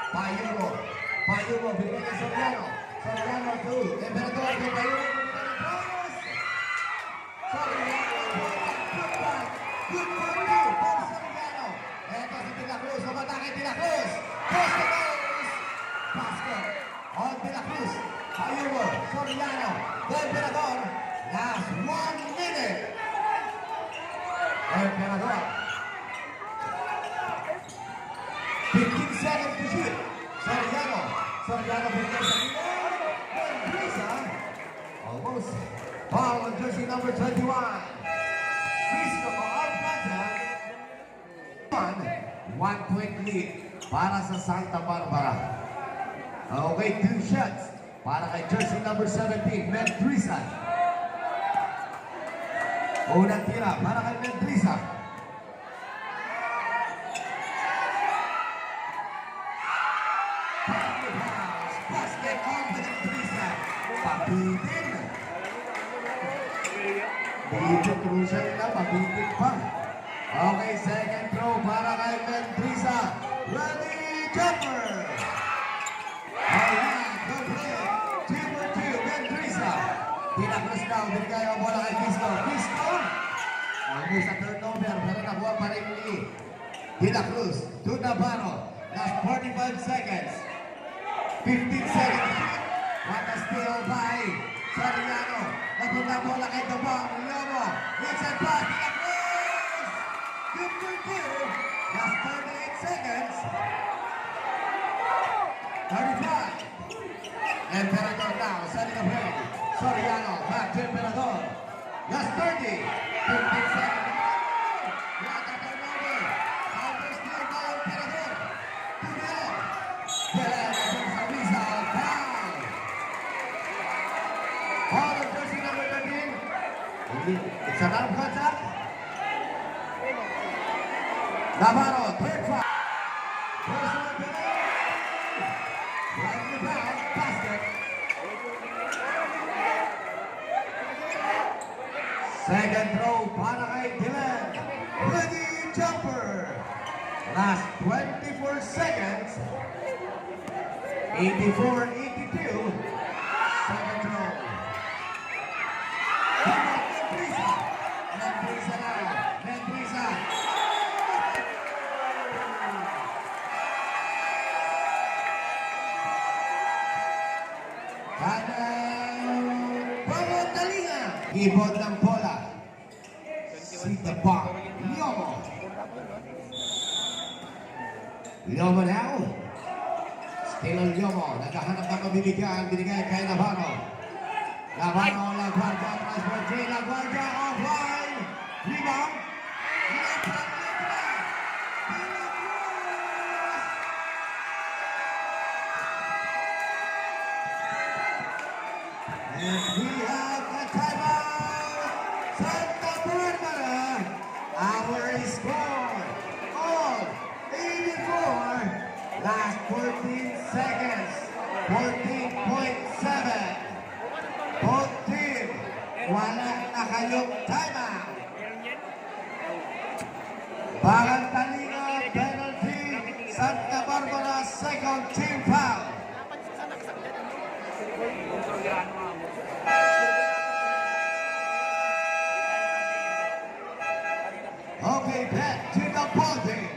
Payugo. Payugo, bigyan kay Soriano. Soriano, 2. Emperador, kay Payugo. Soriano, good pass. Good for 2 for Soriano. Eto si De La Cruz, umatake De La Cruz. Post the goals. Basket on De La Cruz. Payugo, Soriano, the Emperador. Last 1 minute. Emperador. 15 seconds to shoot. Soriano. Soriano bigyan sa Milo. Brisa. Almost. Foul on jersey number 21. Frisco of Plata. 1-point lead para sa Santa Barbara. Okay, 2 shots para kay jersey number 17, Mendrisa. Unang tira para kay Mendrisa. Basket on to Mendrisa. Pabitin. Dito crucial na, pabitin pa. Okay, second throw para kay Mendrisa. Ready, jumper! Alright, good play. 2 for 2, Mendrisa. Tinakros daw, binigay ang bola kay Fisco. Fisco! Ano sa turnover, pero nakuha pa rin ni De La Cruz. To Navarro. Last 45 seconds. 15 seconds. What a steal by Soriano. Napunta bola kay Dabang. Lomo. It's a pass. De La Cruz! Good for 2. Last 38 seconds. 35. Emperador now, setting a play. Soriano, back to Emperador. Last 30. 15 seconds. What a turnover. Counter steal by Emperador. To the left. Belen against Avisa. Foul. Foul on jersey number 13. It's an out contact. Navarro, third foul. Personal penalty. Right in the back, basket. Second throw para kay Dylan. Ready, jumper. Last 24 seconds. 84-82. Second throw. Mendrisa. Mendrisa now. Mendrisa. Ibon ng bola. Si Dabang. Lomo. Lomo now. Still on Lomo. Naghahanap ng mabibigyan. Binigay kay Navarro. Navarro, LaGuardia. Transfer 3. LaGuardia offline. Rebound. And we have a timeout. Santa Barbara. Our score of 84. Last 14 seconds. 14.7. Both team. Wala na kayong timeout. Bagantalinga penalty. Santa Barbara second team foul. Okay, back to the ball game.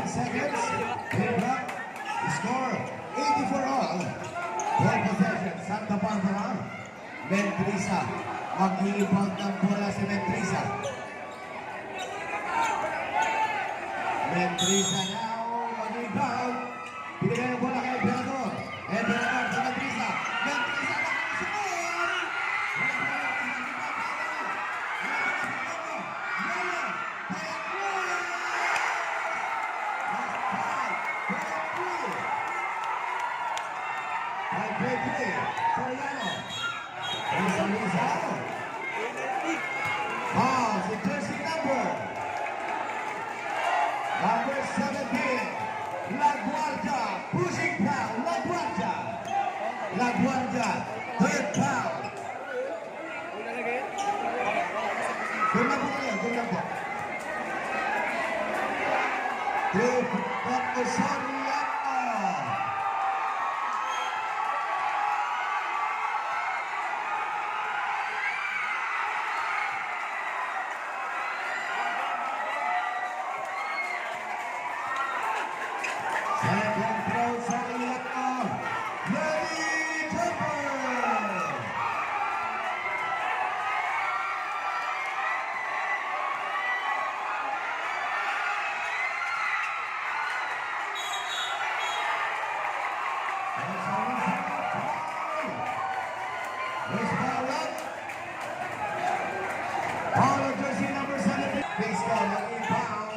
Seconds. Pick up. Score 84 all. Ball possession. Santa Barbara. Mendrisa. Mag-i-rebound ng bola si Mendrisa. Mendrisa now. Mag-i-rebound. Binigay ang bola kay Emperador. Emperador sa Mendrisa. Mendrisa na score! By grade 3, Soriano. Rizal Rizal. Fouls in jersey number 17. La Guardia. Pushing foul. La Guardia. La Guardia. Third foul. Doon na po kayo. Doon na po. Dr. Soriano. Second throw, Soriano. Ready, jumper. All of jersey number 17. Baseball on inbound.